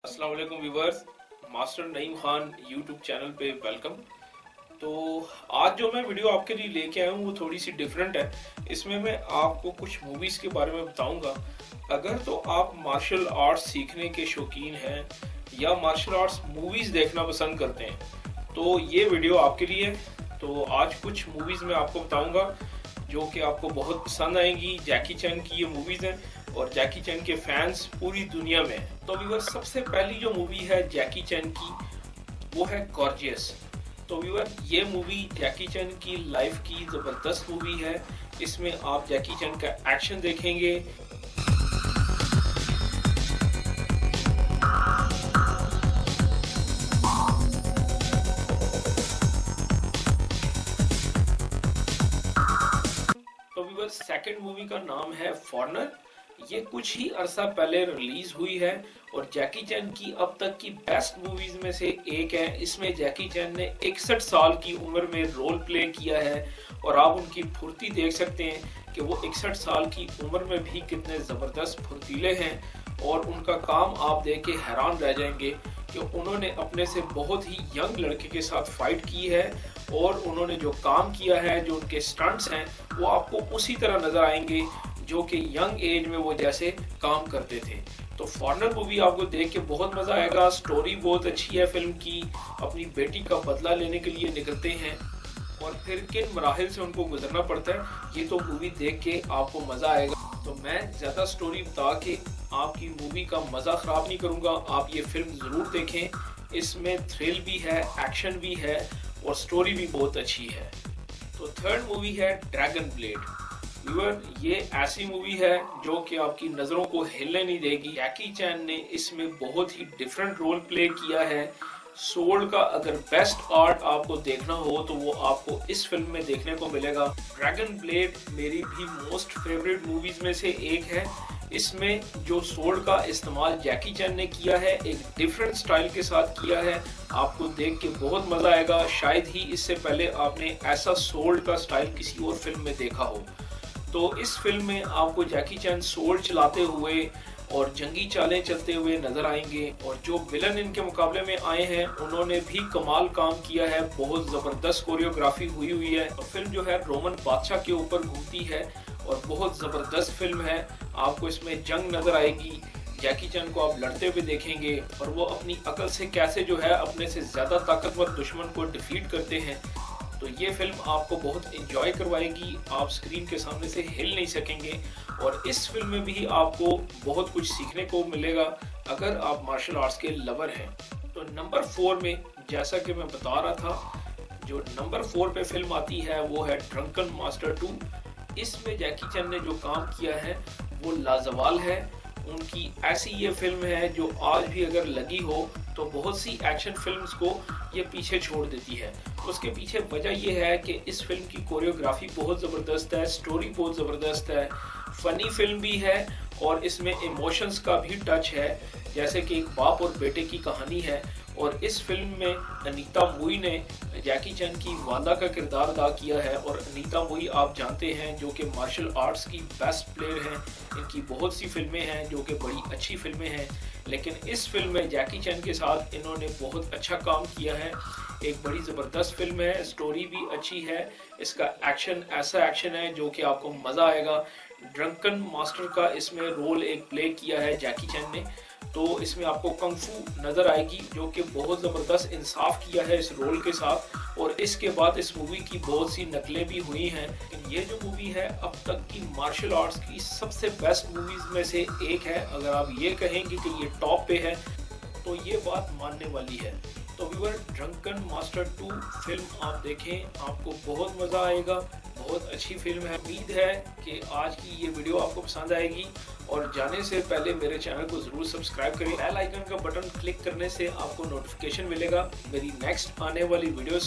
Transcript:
अस्सलाम वालेकुम viewers, master Naeem Khan YouTube channel पे वेलकम। तो आज जो मैं वीडियो आपके लिए लेके आया हूँ वो थोड़ी सी डिफरेंट है। इसमें मैं आपको कुछ मूवीज़ के बारे में बताऊंगा। अगर तो आप मार्शल आर्ट्स सीखने के शौकीन हैं या मार्शल आर्ट्स मूवीज़ देखना पसंद करते हैं तो ये वीडियो आपके लिए है। तो आज कुछ मूवीज़ मैं आपको बताऊंगा जो कि आपको बहुत पसंद आएंगी। जैकी चैन की ये मूवीज़ हैं और जैकी चैन के फैंस पूरी दुनिया में हैं। तो व्यूअर, सबसे पहली जो मूवी है जैकी चैन की वो है गॉर्जियस। तो व्यूअर, ये मूवी जैकी चैन की लाइफ की ज़बरदस्त मूवी है। इसमें आप जैकी चैन का एक्शन देखेंगे। तो व्यूअर, सेकंड मूवी का नाम है फॉरेनर। ये कुछ ही अरसा पहले रिलीज हुई है और जैकी चैन की अब तक की बेस्ट मूवीज में से एक है। इसमें जैकी चैन ने 61 साल की उम्र में रोल प्ले किया है और आप उनकी फुर्ती देख सकते हैं कि वो 61 साल की उम्र में भी कितने जबरदस्त फुर्तीले हैं। और उनका काम आप देख के हैरान रह जाएंगे कि उन्होंने अपने से बहुत ही यंग लड़के के साथ फाइट की है और उन्होंने जो काम किया है, जो उनके स्टंट्स हैं, वो आपको उसी तरह नजर आएंगे जो कि यंग एज में वो जैसे काम करते थे। तो फॉरेनर मूवी आपको देख के बहुत मजा आएगा। स्टोरी बहुत अच्छी है फिल्म की। अपनी बेटी का बदला लेने के लिए निकलते हैं और फिर किन मराहिल से उनको गुजरना पड़ता है, ये तो मूवी देख के आपको मजा आएगा। तो मैं ज्यादा स्टोरी बता के आपकी मूवी का मजा खराब नहीं करूंगा। आप ये फिल्म जरूर देखें। इसमें थ्रिल भी है, एक्शन भी है और स्टोरी भी बहुत अच्छी है। तो थर्ड मूवी है ड्रैगन ब्लेड। व्यूअर, ये ऐसी मूवी है जो कि आपकी नजरों को हिलने नहीं देगी। जैकी चैन ने इसमें बहुत ही डिफरेंट रोल प्ले किया है। सोल्ड का अगर बेस्ट आर्ट आपको देखना हो तो वो आपको इस फिल्म में देखने को मिलेगा। ड्रैगन ब्लेड मेरी भी मोस्ट फेवरेट मूवीज में से एक है। इसमें जो सोल्ड का इस्तेमाल जैकी चैन ने किया है, एक डिफरेंट स्टाइल के साथ किया है। आपको देख के बहुत मजा आएगा। शायद ही इससे पहले आपने ऐसा सोल्ड का स्टाइल किसी और फिल्म में देखा हो। तो इस फिल्म में आपको जैकी चैन सोल्ड चलाते हुए और जंगी चालें चलते हुए नजर आएंगे। और जो विलन इनके मुकाबले में आए हैं उन्होंने भी कमाल काम किया है। बहुत जबरदस्त कोरियोग्राफी हुई है। और फिल्म जो है रोमन बादशाह के ऊपर घूमती है और बहुत जबरदस्त फिल्म है। आपको इसमें जंग नजर आएगी। जैकी चैन को आप लड़ते हुए देखेंगे और वो अपनी अकल से कैसे जो है अपने से ज्यादा ताकतवर दुश्मन को डिफीट करते हैं। तो ये फिल्म आपको बहुत एंजॉय करवाएगी। आप स्क्रीन के सामने से हिल नहीं सकेंगे और इस फिल्म में भी आपको बहुत कुछ सीखने को मिलेगा अगर आप मार्शल आर्ट्स के लवर हैं। तो नंबर 4 में, जैसा कि मैं बता रहा था, जो नंबर 4 पे फिल्म आती है वो है ड्रंकन मास्टर 2। इसमें जैकी चैन ने जो काम किया है वो लाजवाल है। उनकी ऐसी ये फिल्म है जो आज भी अगर लगी हो तो बहुत सी एक्शन फिल्म्स को ये पीछे छोड़ देती है। उसके पीछे वजह ये है कि इस फिल्म की कोरियोग्राफी बहुत ज़बरदस्त है, स्टोरी बहुत ज़बरदस्त है, फनी फिल्म भी है और इसमें इमोशंस का भी टच है, जैसे कि एक बाप और बेटे की कहानी है। और इस फिल्म में अनीता मूई ने जैकी चैन की वादा का किरदार अदा किया है। और अनीता मूई आप जानते हैं जो कि मार्शल आर्ट्स की बेस्ट प्लेयर हैं। इनकी बहुत सी फिल्में हैं जो कि बड़ी अच्छी फिल्में हैं, लेकिन इस फिल्म में जैकी चैन के साथ इन्होंने बहुत अच्छा काम किया है। एक बड़ी ज़बरदस्त फिल्म है, स्टोरी भी अच्छी है। इसका एक्शन ऐसा एक्शन है जो कि आपको मज़ा आएगा। ड्रंकन मास्टर का इसमें रोल एक प्ले किया है जैकी चैन ने। तो इसमें आपको कंफू नजर आएगी जो कि बहुत ज़बरदस्त इंसाफ किया है इस रोल के साथ। और इसके बाद इस मूवी की बहुत सी नकलें भी हुई हैं, लेकिन ये जो मूवी है अब तक की मार्शल आर्ट्स की सबसे बेस्ट मूवीज में से एक है। अगर आप ये कहेंगे कि ये टॉप पे है तो ये बात मानने वाली है। तो व्यूअर, ड्रंकन मास्टर 2 फिल्म आप देखें, आपको बहुत मज़ा आएगा। बहुत अच्छी फिल्म है। उम्मीद है कि आज की ये वीडियो आपको पसंद आएगी। और जाने से पहले मेरे चैनल को ज़रूर सब्सक्राइब करें। बेल आइकन का बटन क्लिक करने से आपको नोटिफिकेशन मिलेगा मेरी नेक्स्ट आने वाली वीडियोस